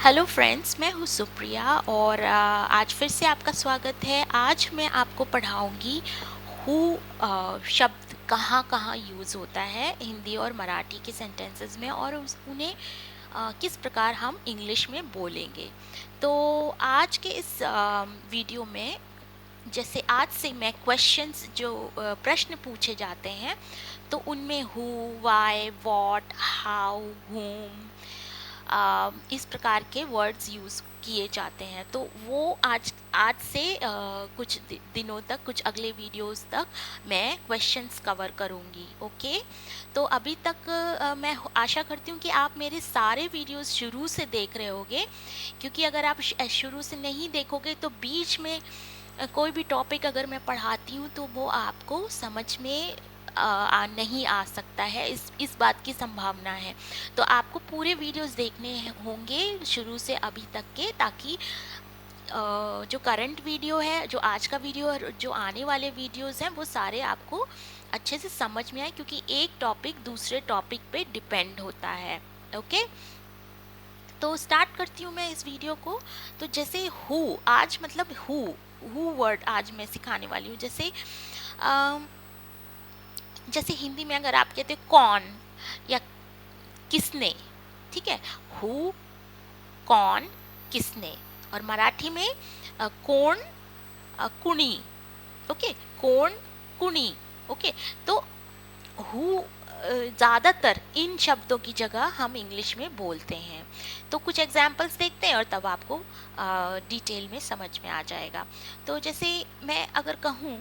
Hello friends, मैं हूँ सुप्रिया और आज फिर से आपका स्वागत है। आज मैं आपको पढ़ाऊँगी हु शब्द कहाँ कहाँ यूज़ होता है हिंदी और मराठी के सेंटेंसेस में, और उन्हें किस प्रकार हम इंग्लिश में बोलेंगे। तो आज के इस वीडियो में, जैसे आज से मैं क्वेश्चंस जो प्रश्न पूछे जाते हैं, तो उनमें who, why, what, how, whom, इस प्रकार के वर्ड्स यूज़ किए जाते हैं। तो वो आज आज से कुछ दिनों तक, कुछ अगले वीडियोस तक मैं क्वेश्चंस कवर करूँगी। ओके, तो अभी तक मैं आशा करती हूँ कि आप मेरे सारे वीडियोस शुरू से देख रहे होंगे, क्योंकि अगर आप शुरू से नहीं देखोगे तो बीच में कोई भी टॉपिक अगर मैं पढ़ाती हूँ तो वो आपको समझ में नहीं आ सकता है। इस बात की संभावना है। तो आपको पूरे वीडियोस देखने होंगे शुरू से अभी तक के, ताकि जो करंट वीडियो है, जो आज का वीडियो और जो आने वाले वीडियोस हैं, वो सारे आपको अच्छे से समझ में आए, क्योंकि एक टॉपिक दूसरे टॉपिक पे डिपेंड होता है। ओके, तो स्टार्ट करती हूँ मैं इस वीडियो को। तो जैसे हु, आज मतलब हु वर्ड आज मैं सिखाने वाली हूँ। जैसे हिंदी में अगर आप कहते हो कौन या किसने, ठीक है, हु, कौन, किसने। और मराठी में कोण, कुणी। ओके, कोण, कुणी। ओके, तो हु ज़्यादातर इन शब्दों की जगह हम इंग्लिश में बोलते हैं। तो कुछ एग्जाम्पल्स देखते हैं और तब आपको डिटेल में समझ में आ जाएगा। तो जैसे मैं अगर कहूँ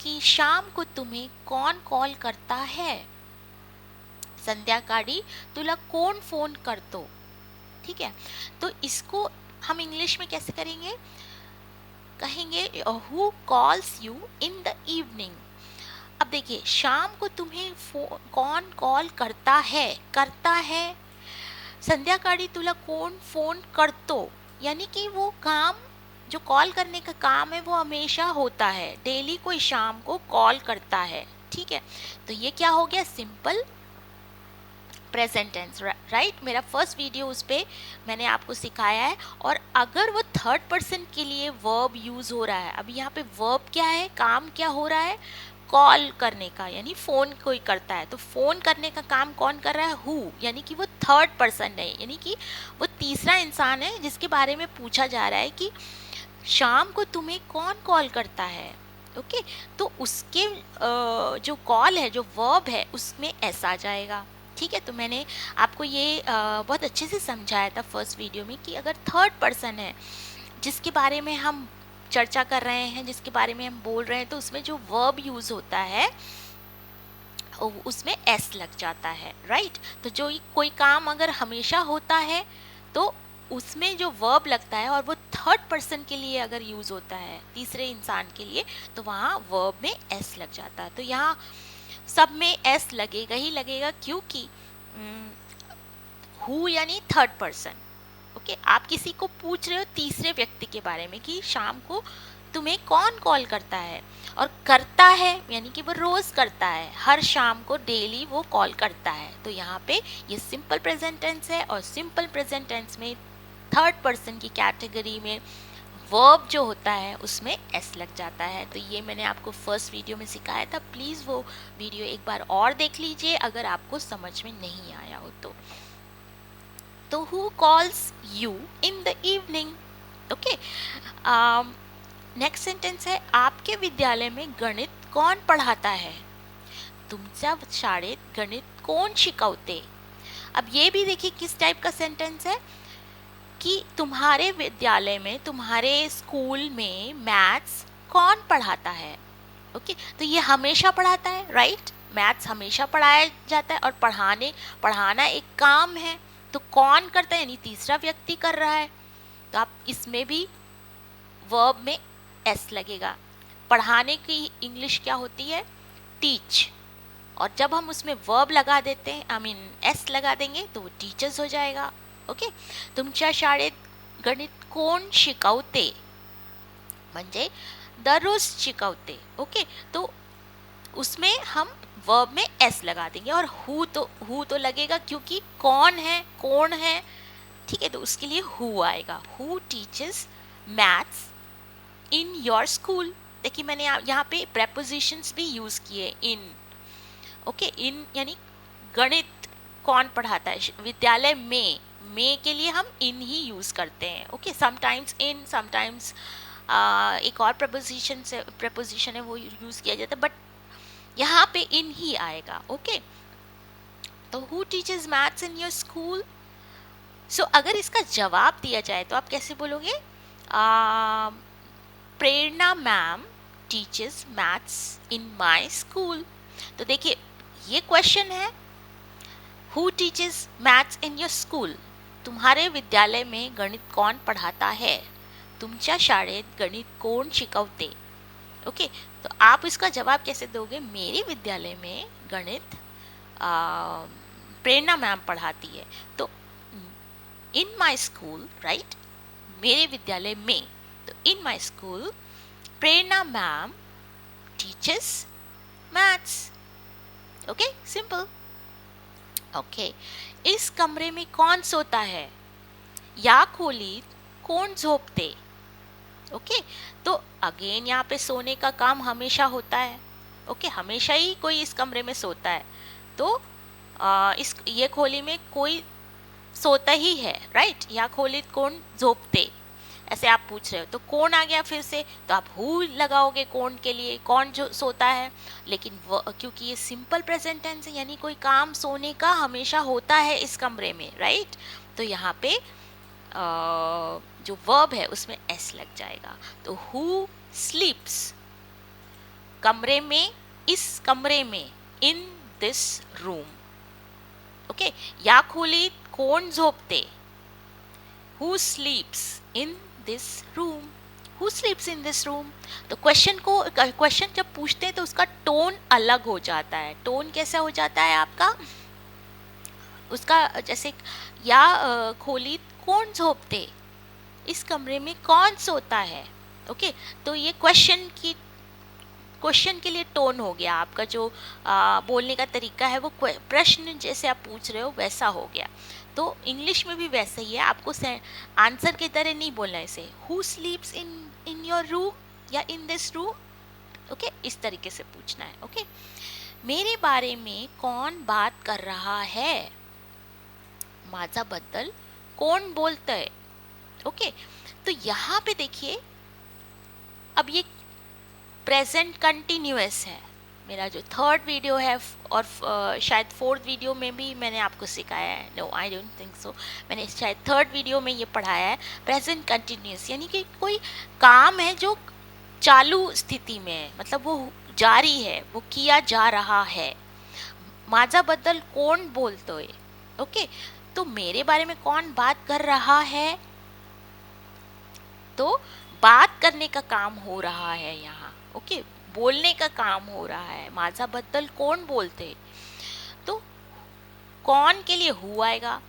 कि शाम को तुम्हें कौन कॉल करता है, संध्याकाळी तुला कोण फोन करतो, ठीक है। तो इसको हम इंग्लिश में कैसे करेंगे? कहेंगे who calls you in the evening. अब देखिए, शाम को तुम्हें कौन कॉल करता है, संध्याकाळी तुला कोण फोन करतो, यानी कि वो काम, जो कॉल करने का काम है, वो हमेशा होता है, डेली कोई शाम को कॉल करता है, ठीक है। तो ये क्या हो गया? Simple present tense, right. मेरा फर्स्ट वीडियो उस पर मैंने आपको सिखाया है। और अगर वो थर्ड पर्सन के लिए वर्ब यूज हो रहा है, अभी यहाँ पे वर्ब क्या है, काम क्या हो रहा है? कॉल करने का, यानी फोन कोई करता है, तो फोन करने का काम कौन कर रहा है? हु, यानी कि वो थर्ड पर्सन है, यानी कि वो तीसरा इंसान है जिसके बारे में पूछा जा रहा है कि शाम को तुम्हें कौन कॉल करता है। ओके, तो उसके जो कॉल है, जो वर्ब है, उसमें एस आ जाएगा, ठीक है। तो मैंने आपको ये बहुत अच्छे से समझाया था फर्स्ट वीडियो में कि अगर थर्ड पर्सन है जिसके बारे में हम चर्चा कर रहे हैं, जिसके बारे में हम बोल रहे हैं, तो उसमें जो वर्ब यूज होता है उसमें एस लग जाता है, राइट। तो जो कोई काम अगर हमेशा होता है तो उसमें जो वर्ब लगता है, और वो थर्ड पर्सन के लिए अगर यूज होता है, तीसरे इंसान के लिए, तो वहाँ वर्ब में एस लग जाता है। तो यहाँ सब में एस लगेगा ही लगेगा, क्योंकि हु यानी थर्ड पर्सन। ओके, आप किसी को पूछ रहे हो तीसरे व्यक्ति के बारे में कि शाम को तुम्हें कौन कॉल करता है, और करता है यानी कि वो रोज करता है, हर शाम को डेली वो कॉल करता है। तो यहाँ पे ये सिंपल प्रेजेंट टेंस है, और सिंपल प्रेजेंट टेंस में थर्ड पर्सन की कैटेगरी में वर्ब जो होता है उसमें एस लग जाता है। तो ये मैंने आपको फर्स्ट वीडियो में सिखाया था। प्लीज़ वो वीडियो एक बार और देख लीजिए अगर आपको समझ में नहीं आया हो तो। Who calls you in the evening. Okay, next sentence है, आपके विद्यालय में गणित कौन पढ़ाता है? तुमच्या शाळेत गणित कोण शिकवते? अब ये भी देखिए किस टाइप का सेंटेंस है कि तुम्हारे विद्यालय में, तुम्हारे स्कूल में मैथ्स कौन पढ़ाता है? ओके, तो ये हमेशा पढ़ाता है, राइट। मैथ्स हमेशा पढ़ाया जाता है, और पढ़ाना एक काम है। तो कौन करता है, यानी तीसरा व्यक्ति कर रहा है। तो आप इसमें भी वर्ब में एस लगेगा। पढ़ाने की इंग्लिश क्या होती है? टीच। और जब हम उसमें वर्ब लगा देते हैं, आई मीन एस लगा देंगे, तो वो टीचर्स हो जाएगा। ओके, तुमच्या शाळेत गणित कोण शिकवते, म्हणजे दररोज शिकवते। ओके, तो उसमें हम वर्ब में एस लगा देंगे। और हु तो लगेगा, क्योंकि कौन है, कौन है, ठीक है, तो उसके लिए हु आएगा, who teaches maths in your school. देखिए मैंने यहाँ पे प्रेपोजिशंस भी यूज किए, इन, ओके, इन यानी गणित कौन पढ़ाता है विद्यालय में के लिए हम इन ही यूज करते हैं, ओके, समटाइम्स इन, समटाइम्स एक और प्रपोजिशन है वो यूज किया जाता है, बट यहाँ पे इन ही आएगा, ओके। तो who teaches maths in your school. So अगर इसका जवाब दिया जाए तो आप कैसे बोलोगे? Prerna ma'am teaches maths in my school. तो देखिए ये क्वेश्चन है, who teaches maths in your school, तुम्हारे विद्यालय में गणित कौन पढ़ाता है, तुमच्या शाळेत गणित कोण शिकवते, ओके। तो आप इसका जवाब कैसे दोगे? मेरे विद्यालय में गणित प्रेरणा मैम पढ़ाती है। तो इन माई स्कूल, राइट, मेरे विद्यालय में, तो in my school Prerna ma'am teaches maths, okay, simple, okay. इस कमरे में कौन सोता है, या खोलीत कोण झोपते, ओके। तो अगेन यहाँ पे सोने का काम हमेशा होता है, ओके, हमेशा ही कोई इस कमरे में सोता है, तो इस ये खोली में कोई सोता ही है, राइट, या खोलीत कोण झोपते, ऐसे आप पूछ रहे हो, तो कौन आ गया फिर से, तो आप हु लगाओगे कौन के लिए, कौन जो सोता है, लेकिन क्योंकि ये सिंपल प्रेजेंट टेंस है यानी कोई काम सोने का हमेशा होता है इस कमरे में, राइट, तो यहाँ पे जो वर्ब है उसमें एस लग जाएगा। तो हु स्लीप्स, कमरे में, इस कमरे में, इन दिस रूम, ओके। या खोलीत कोण झोपते, who स्लीप्स in this room, who स्लीप्स in this room. तो क्वेश्चन जब पूछते हैं तो उसका टोन अलग हो जाता है। टोन कैसा हो जाता है आपका, उसका जैसे, या खोलीत कोण झोपते, इस कमरे में कौन सोता है, ओके। तो ये क्वेश्चन के लिए टोन हो गया आपका, जो बोलने का तरीका है वो प्रश्न जैसे आप पूछ रहे हो वैसा हो गया। तो इंग्लिश में भी वैसे ही है, आपको आंसर की तरह नहीं बोलना है इसे, हु स्लीप्स इन योर रूम या इन दिस रूम, ओके, इस तरीके से पूछना है, ओके। मेरे बारे में कौन बात कर रहा है, माझ्याबद्दल कोण बोलतंय, ओके। तो यहाँ पे देखिए अब ये प्रेजेंट कंटिन्यूअस है, मेरा जो थर्ड वीडियो है और शायद फोर्थ वीडियो में भी मैंने आपको सिखाया है, no I don't think so, मैंने शायद थर्ड वीडियो में ये पढ़ाया है, प्रेजेंट कंटिन्यूअस यानी कि कोई काम है जो चालू स्थिति में है, मतलब वो जारी है, वो किया जा रहा है। माझ्याबद्दल कोण बोलतोय, ओके। तो मेरे बारे में कौन बात कर रहा है, तो बात करने का काम हो रहा है यहाँ, ओके, बोलने का काम हो रहा है। माझ्याबद्दल कोण बोलते, तो कौन के लिए हु आएगा।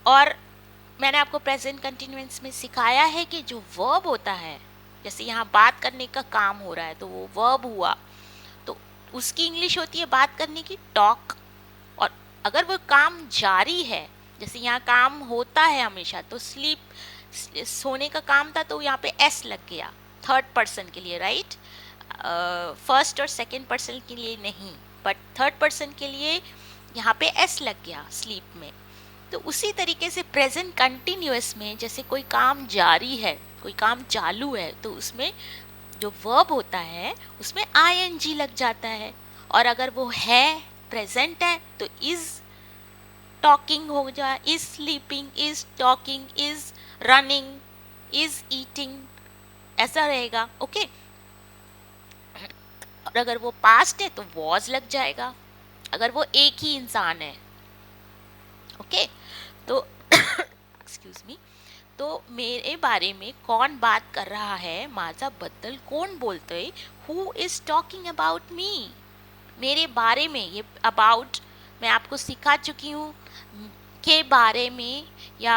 और मैंने आपको प्रेजेंट कंटिन्यूअस में सिखाया है कि जो वर्ब होता है, जैसे यहाँ बात करने का काम हो रहा है तो वो वर्ब हुआ, तो उसकी इंग्लिश होती है बात करने की, टॉक। और अगर वो काम जारी है, जैसे यहाँ काम होता है हमेशा, तो स्लीप, सोने का काम था तो यहाँ पे एस लग गया थर्ड पर्सन के लिए, राइट, फर्स्ट और सेकंड पर्सन के लिए नहीं, बट थर्ड पर्सन के लिए यहाँ पे एस लग गया स्लीप में। तो उसी तरीके से प्रेजेंट कंटिन्यूअस में जैसे कोई काम जारी है, कोई काम चालू है, तो उसमें जो वर्ब होता है उसमें आईएनजी लग जाता है, और अगर वो है प्रेजेंट है तो इज टॉकिंग हो जाए, is sleeping, is talking, is running, is eating, ऐसा रहेगा, ओके। और अगर वो पास्ट है तो वॉज लग जाएगा, अगर वो एक ही इंसान है, ओके। तो एक्सक्यूज मी, तो मेरे बारे में कौन बात कर रहा है, माझ्याबद्दल कोण बोलतंय, who is talking about me, मेरे बारे में, ये अबाउट मैं आपको सिखा चुकी हूँ, के बारे में, या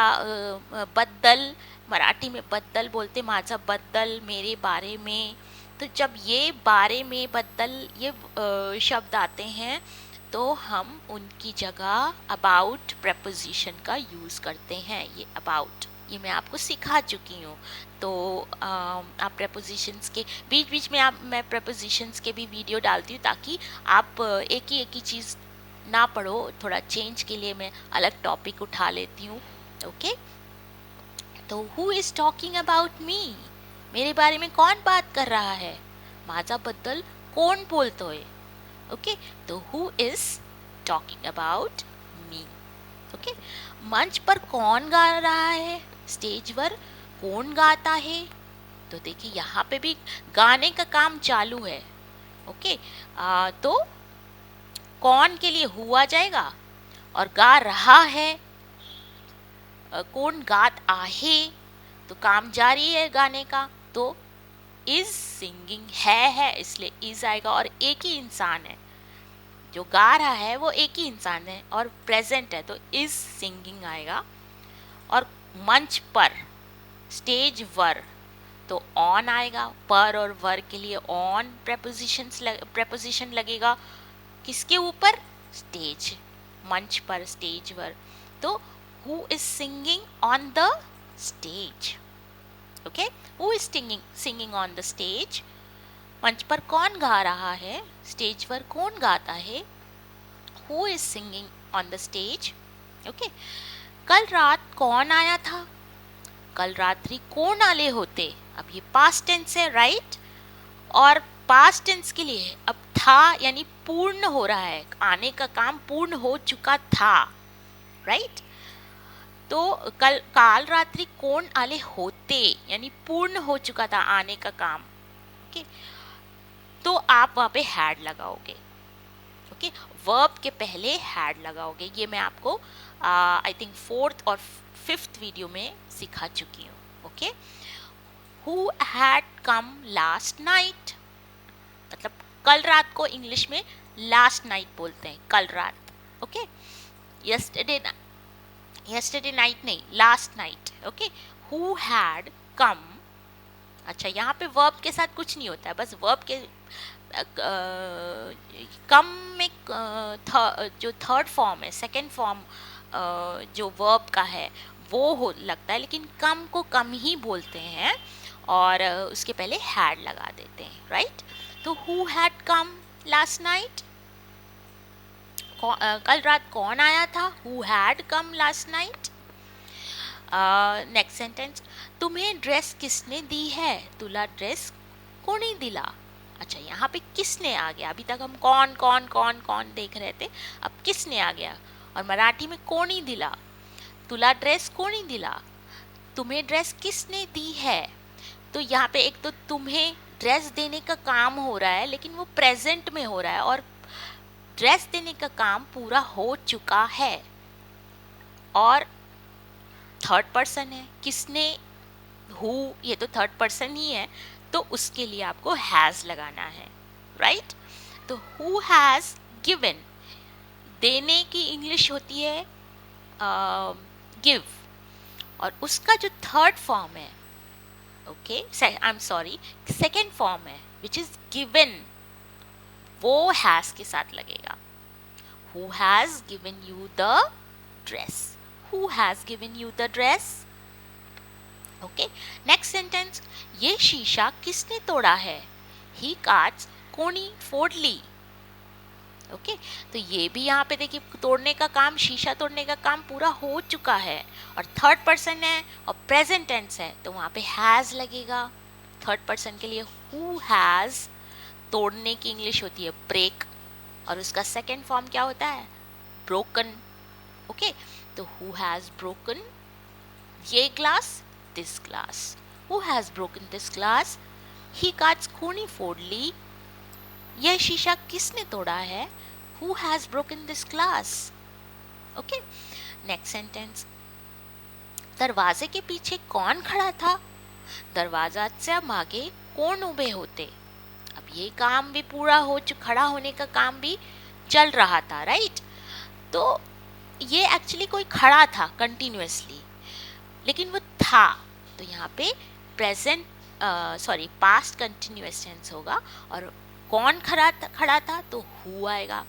बद्दल, मराठी में बद्दल बोलते, माझ्याबद्दल, मेरे बारे में। तो जब ये बारे में, बद्दल, ये शब्द आते हैं तो हम उनकी जगह अबाउट preposition का यूज़ करते हैं। ये अबाउट ये मैं आपको सिखा चुकी हूँ। तो आप prepositions के बीच बीच में मैं prepositions के भी वीडियो डालती हूँ, ताकि आप एक ही चीज़ ना पढ़ो। थोड़ा चेंज के लिए मैं अलग टॉपिक उठा लेती हूँ। ओके, तो who is talking about me, मेरे बारे में कौन बात कर रहा है, माझ्याबद्दल कोण बोलतोय। ओके, तो who is talking about me. Okay, मंच पर कौन गा रहा है, स्टेज पर कौन गाता है। तो देखिए यहाँ पे भी गाने का काम चालू है। ओके, तो कौन के लिए हुआ जाएगा, और गा रहा है कौन गात आहे, तो काम जारी है गाने का। तो इज सिंगिंग है इसलिए इज आएगा, और एक ही इंसान है जो गा रहा है, वो एक ही इंसान है और प्रेजेंट है, तो इज सिंगिंग आएगा। और मंच पर, स्टेज वर, तो ऑन आएगा। पर और वर के लिए ऑन preposition लगेगा। किसके ऊपर, स्टेज, मंच पर, स्टेज वर। तो who is singing on the stage। okay, who is singing on the stage। मंच पर कौन गा रहा है, स्टेज पर कौन गाता है। who is singing on the stage। okay, कल रात कौन आया था, कल रात्रि कौन आले होते। अब ये पास्ट टेंस है, राइट। और पास्ट टेंस के लिए अब था यानी पूर्ण हो रहा है, आने का काम पूर्ण हो चुका था, राइट। तो काल रात्रि कौन आले होते यानी पूर्ण हो चुका था आने का काम। ओके, तो आप वहां पे हैड लगाओगे। ओके, वर्ब के पहले हैड लगाओगे। ये मैं आपको आई थिंक 4th और 5th वीडियो में सिखा चुकी हूँ। Okay, who had come last night, मतलब कल रात को इंग्लिश में लास्ट नाइट बोलते हैं, कल रात। ओके, यस्टरडे नाइट नहीं, last night. Okay, who had come. अच्छा, यहाँ पे वर्ब के साथ कुछ नहीं होता है, बस वर्ब के कम में जो थर्ड फॉर्म है, सेकेंड फॉर्म जो वर्ब का है वो हो लगता है, लेकिन कम को कम ही बोलते हैं और उसके पहले हैड लगा देते हैं, राइट। तो who had come last night, कल रात कौन आया था, who had come last night. Next sentence, तुम्हें ड्रेस किसने दी है, तुला ड्रेस कोणी दिला। अच्छा, यहाँ पे किसने आ गया। अभी तक हम कौन कौन कौन कौन देख रहे थे, अब किसने आ गया। और मराठी में कोणी दिला, तुला ड्रेस कोणी दिला, तुम्हें ड्रेस किसने दी है। तो यहाँ पे एक तो तुम्हें ड्रेस देने का काम हो रहा है, लेकिन वो प्रेजेंट में हो रहा है, और ड्रेस देने का काम पूरा हो चुका है, और थर्ड पर्सन है। किसने, हु, ये तो थर्ड पर्सन ही है, तो उसके लिए आपको हैज लगाना है, राइट। तो हु हैज गिवन, देने की इंग्लिश होती है गिव, और उसका जो थर्ड फॉर्म है, okay, I am sorry, second form है विच इज गिवन, वो हैज के साथ लगेगा। Who has given you the dress, who has given you the dress. Okay, next sentence, ये शीशा किसने तोड़ा है, ही कांच कोणी फोड़ली। ओके, तो ये भी यहाँ पे देखिए तोड़ने का काम, शीशा तोड़ने का काम पूरा हो चुका है, और थर्ड पर्सन है और प्रेजेंट टेंस है, तो वहाँ पे हैज लगेगा थर्ड पर्सन के लिए। हु हैज, तोड़ने की इंग्लिश होती है ब्रेक, और उसका सेकेंड फॉर्म क्या होता है, ब्रोकन। ओके, तो हु हैज ब्रोकन ये glass, this glass. Who has broken this glass, ही कांच कोणी फोड़ली, यह शीशा किसने तोड़ा है, who has broken this glass. Okay, next sentence, दरवाजे के पीछे कौन खड़ा था, दरवाजाच्या मागे कोण उभे होते। अब ये काम भी पूरा हो चुका, खड़ा होने का काम भी चल रहा था, राइट। तो ये एक्चुअली कोई खड़ा था कंटिन्यूअसली, लेकिन वो था, तो यहाँ पे present sorry past continuous tense होगा, और कौन खड़ा था तो हु आएगा।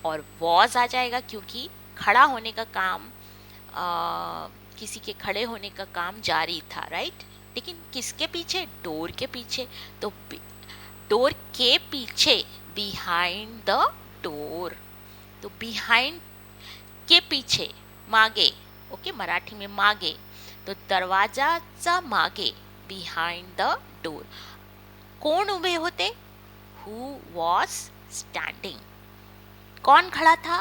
और वॉज आ जाएगा क्योंकि खड़ा होने का काम, किसी के खड़े होने का काम जारी था, राइट। लेकिन किसके पीछे? डोर के पीछे। तो डोर के पीछे, बिहाइंड द डोर। तो बिहाइंड के पीछे, मागे, ओके, मराठी में मागे। तो दरवाजाचा मागे, बिहाइंड द डोर कोण उभे होते? Who was standing. कौन खड़ा था?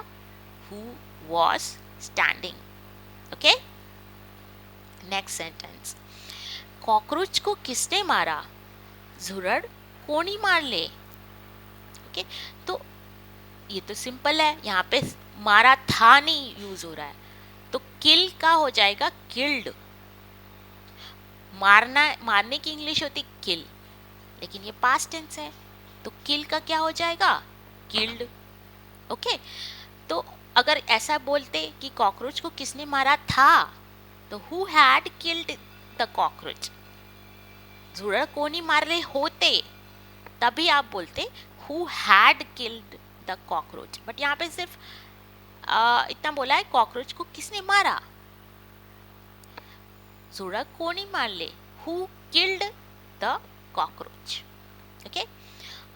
Who was standing. Okay, next sentence. Cockroach को किसने मारा? झुरड़ कोणी मारले। ओके, तो ये तो सिंपल है, यहाँ पे मारा था नहीं यूज हो रहा है, तो किल का हो जाएगा किल्ड। मारने की इंग्लिश होती किल, लेकिन ये पास्ट टेंस है, तो किल का क्या हो जाएगा? किल्ड। ओके, तो अगर ऐसा बोलते कि कॉकरोच को किसने मारा था, तो who had killed the cockroach. झुरड़ कोणी मारले होते, तभी आप बोलते who had killed the cockroach. But यहाँ पे सिर्फ इतना बोला है, कॉकरोच को किसने मारा। झुरड़ कोणी मारले, who killed the cockroach. Okay,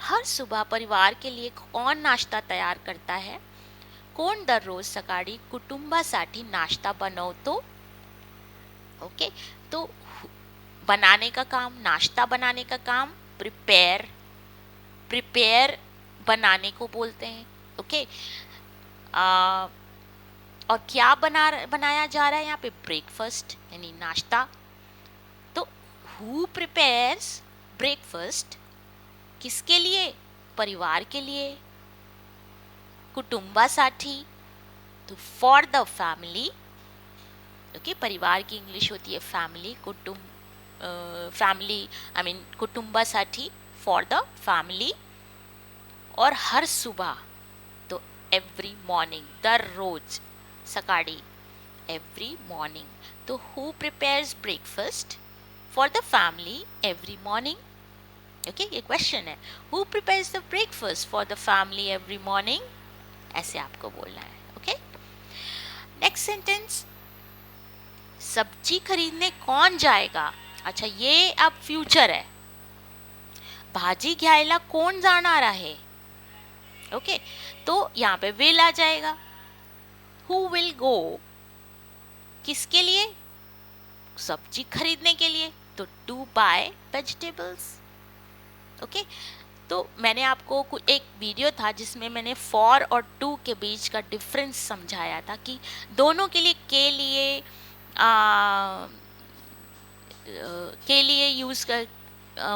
हर सुबह परिवार के लिए कौन नाश्ता तैयार करता है? कोण दररोज सकाळी कुटुंबासाठी नाश्ता बनवतो? ओके, तो बनाने का काम, नाश्ता बनाने का काम प्रिपेयर, प्रिपेयर बनाने को बोलते हैं। ओके, और क्या बनाया जा रहा है यहाँ पे? ब्रेकफास्ट यानी नाश्ता। तो हु प्रिपेयर्स ब्रेकफास्ट, किसके लिए? परिवार के लिए। कुटुंबासाठी, तो फॉर द फैमिली। ओके, परिवार की इंग्लिश होती है फैमिली। फैमिली आई मीन कुटुंबासाठी, फॉर द फैमिली। और हर सुबह, तो एवरी मॉर्निंग, दररोज सकाळी, एवरी मॉर्निंग। तो who prepares breakfast for the family every morning? Okay, ये क्वेश्चन है। Who prepares the breakfast for the family every morning? ऐसे आपको बोलना है। Okay, next sentence. सब्जी खरीदने कौन जाएगा? अच्छा, ये अब फ्यूचर है। भाजी घ्यायला कोण जाणार आहे? ओके, तो यहाँ पे विल आ जाएगा। हु विल गो, किसके लिए? सब्जी खरीदने के लिए, तो टू बाय वेजिटेबल्स। ओके, तो मैंने आपको एक वीडियो था जिसमें मैंने फॉर और टू के बीच का डिफरेंस समझाया था कि दोनों के लिए के लिए यूज़ कर,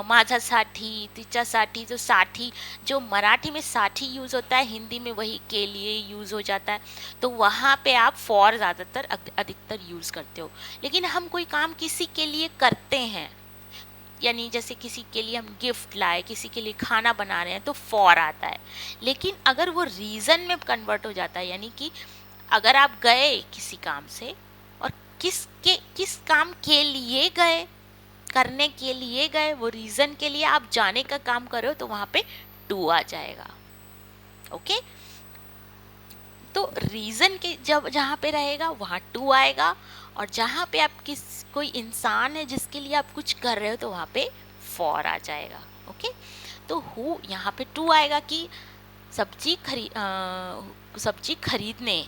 माझ्यासाठी, तिच्यासाठी। जो साठी, जो मराठी में साठी यूज़ होता है, हिंदी में वही के लिए यूज़ हो जाता है। तो वहाँ पे आप फॉर ज़्यादातर अधिकतर यूज़ करते हो। लेकिन हम कोई काम किसी के लिए करते हैं, यानी जैसे किसी के लिए हम गिफ्ट लाए, किसी के लिए खाना बना रहे हैं, तो फॉर आता है। लेकिन अगर वो रीज़न में कन्वर्ट हो जाता है, यानी कि अगर आप गए किसी काम से और किस काम के लिए गए, करने के लिए गए, वो रीज़न के लिए आप जाने का काम कर रहे हो, तो वहाँ पे टू आ जाएगा। ओके, तो रीज़न के जब जहाँ पे रहेगा वहाँ टू आएगा, और जहाँ पे आप कोई इंसान है जिसके लिए आप कुछ कर रहे हो, तो वहाँ पे फॉर आ जाएगा। ओके, तो हु यहाँ पे टू आएगा कि सब्जी खरीदने,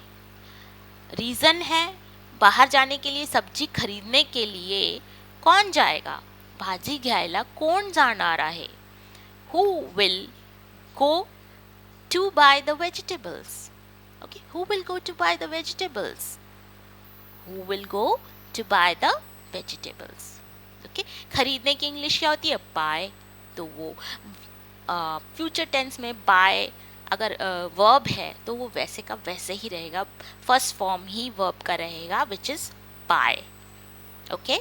रीज़न है बाहर जाने के लिए, सब्जी खरीदने के लिए कौन जाएगा? भाजी घ्यायला कोण जाणार आहे? Who will go to buy the vegetables? Okay, who will go to buy the vegetables? Who will go to buy the vegetables? Okay, खरीदने की इंग्लिश क्या होती है? buy। तो वो फ्यूचर टेंस में buy अगर वर्ब है तो वो वैसे का वैसे ही रहेगा, फर्स्ट फॉर्म ही वर्ब का रहेगा, which is buy। Okay,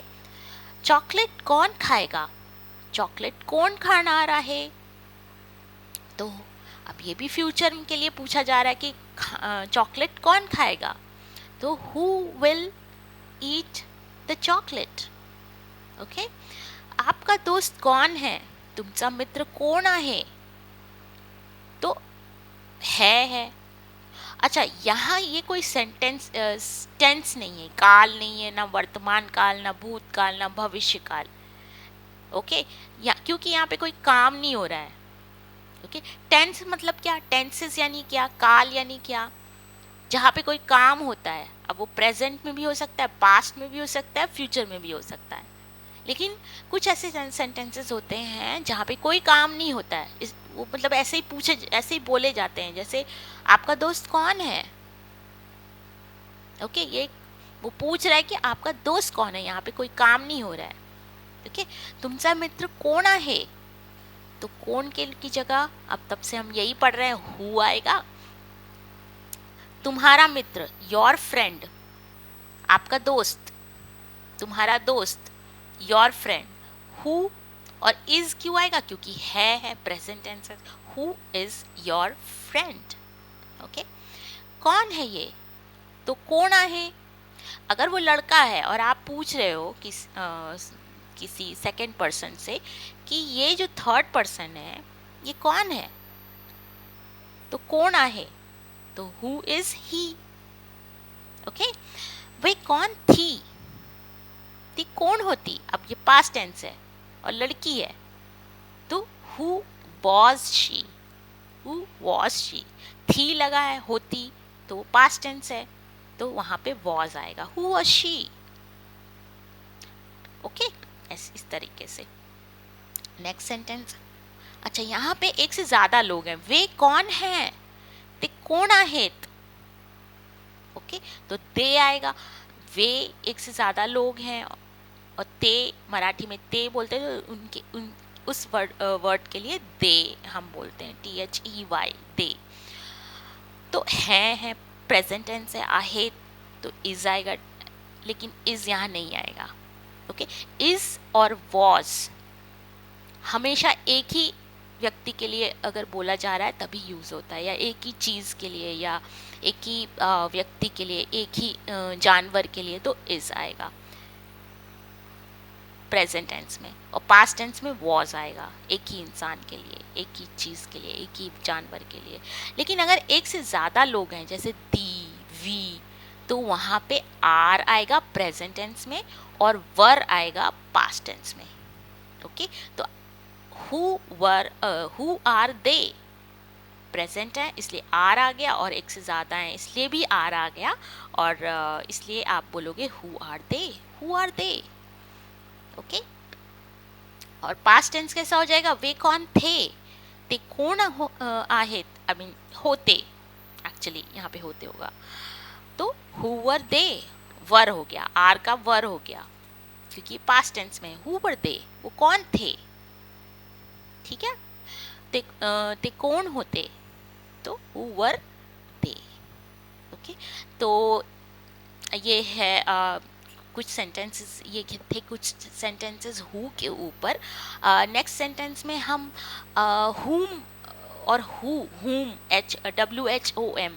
chocolate कौन खाएगा? चॉकलेट कौन खाना आ रहा है? तो अब ये भी फ्यूचर के लिए पूछा जा रहा है कि चॉकलेट कौन खाएगा? तो who will eat the chocolate? Okay, आपका दोस्त कौन है? तुमचा मित्र कोण आहे? तो है, अच्छा, यहाँ ये कोई सेंटेंस टेंस नहीं है, काल नहीं है, ना वर्तमान काल, ना भूतकाल, ना भविष्य काल। ओके, या क्योंकि यहाँ पे कोई काम नहीं हो रहा है। ओके, टेंस मतलब क्या, टेंसेस यानी क्या, काल यानी क्या, जहाँ पे कोई काम होता है। अब वो प्रेजेंट में भी हो सकता है, पास्ट में भी हो सकता है, फ्यूचर में भी हो सकता है। लेकिन कुछ ऐसे सेंटेंसेस होते हैं जहाँ पे कोई काम नहीं होता है, वो मतलब ऐसे ही पूछे, ऐसे ही बोले जाते हैं, जैसे आपका दोस्त कौन है। ओके, ये वो पूछ रहा है कि आपका दोस्त कौन है, यहाँ पे कोई काम नहीं हो रहा है। ओके, तुमचा मित्र कौन है, तो कौन के की जगह अब तब से हम यही पढ़ रहे हैं, हु आएगा। तुम्हारा मित्र, योर फ्रेंड, आपका दोस्त, तुम्हारा दोस्त, योर फ्रेंड। हु और इज क्यों आएगा, क्योंकि है प्रेजेंट टेंस है। Who is your friend. Okay, कौन है ये, तो कौन है। अगर वो लड़का है और आप पूछ रहे हो किसी सेकंड पर्सन से कि ये जो थर्ड पर्सन है ये कौन है, तो कौन है, तो हु इज ही। ओके, वे कौन थी कौन होती, अब ये पास्ट टेंस है और लड़की है, तो who was she, who was she. थी लगा है, होती तो पास्ट टेंस है, तो वहां पे वॉज आएगा, हु वॉज शी। ओके, इस तरीके से। Next sentence. अच्छा, यहाँ पे एक से ज्यादा लोग हैं, वे कौन हैं, ते कौन आहेत। ओके, तो दे आएगा, वे एक से ज्यादा लोग हैं, और ते मराठी में ते बोलते हैं, तो उस वर्ड के लिए दे हम बोलते हैं, THEY, दे। तो है प्रेजेंट टेंस है, आहे तो इज आएगा, लेकिन इज यहाँ नहीं आएगा। ओके, इज और वॉज हमेशा एक ही व्यक्ति के लिए अगर बोला जा रहा है तभी यूज होता है, या एक ही चीज के लिए, या एक ही व्यक्ति के लिए, एक ही जानवर के लिए, तो इज आएगा प्रेजेंट टेंस में। और पास्ट टेंस में वॉज आएगा, एक ही इंसान के लिए, एक ही चीज के लिए, एक ही जानवर के लिए। लेकिन अगर एक से ज्यादा लोग हैं, जैसे दी, वी, तो वहां पे आर आएगा प्रेजेंट टेंस में, और वर आएगा पास्ट टेंस में। ओके, तो हु आर दे प्रेजेंट है, इसलिए आर आ गया, और एक से ज्यादा है इसलिए भी आर आ गया, और इसलिए आप बोलोगे who are they, who are they. Okay, और पास्ट टेंस कैसा हो जाएगा, वे कौन थे, ते कौन आहेत, आई मीन होते, एक्चुअली यहाँ पे होते होगा, तो हु वर दे, वर हो गया, आर का वर हो गया, क्योंकि पास्ट टेंस में हु वर दे, वो कौन थे। ठीक है, ते कौन होते, तो हु वर दे। ओके, तो ये है कुछ सेंटेंसेस, ये थे कुछ सेंटेंसेस हु के ऊपर। नेक्स्ट सेंटेंस में हम हुम और हुम, WHOM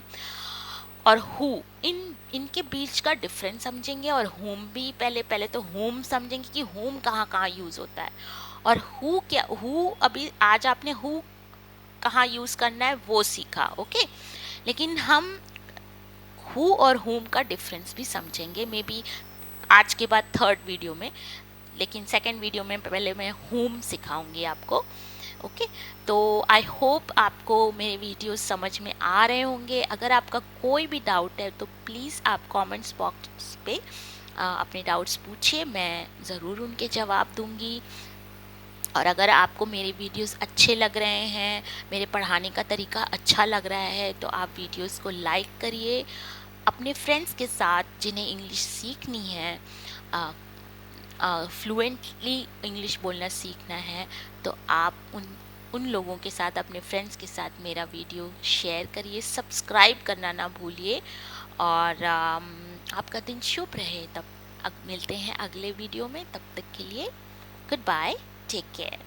और हु, इनके बीच का डिफरेंस समझेंगे, और होम भी पहले तो होम समझेंगे कि होम कहाँ कहाँ यूज होता है, और हु क्या, हु अभी आज आपने हु कहाँ यूज करना है वो सीखा। ओके, लेकिन हम हु और होम का डिफरेंस भी समझेंगे, मे बी आज के बाद थर्ड वीडियो में, लेकिन सेकेंड वीडियो में पहले मैं होम सिखाऊंगी आपको। ओके, तो आई होप आपको मेरे वीडियोस समझ में आ रहे होंगे। अगर आपका कोई भी डाउट है तो प्लीज़ आप कमेंट्स बॉक्स पे अपने डाउट्स पूछिए, मैं ज़रूर उनके जवाब दूंगी। और अगर आपको मेरे वीडियोस अच्छे लग रहे हैं, मेरे पढ़ाने का तरीका अच्छा लग रहा है, तो आप वीडियोस को लाइक करिए। अपने फ्रेंड्स के साथ जिन्हें इंग्लिश सीखनी है, फ्लुएंटली इंग्लिश बोलना सीखना है, तो आप उन लोगों के साथ, अपने फ्रेंड्स के साथ मेरा वीडियो शेयर करिए, सब्सक्राइब करना ना भूलिए। और आपका दिन शुभ रहे। तब मिलते हैं अगले वीडियो में, तब तक के लिए गुड बाय, टेक केयर।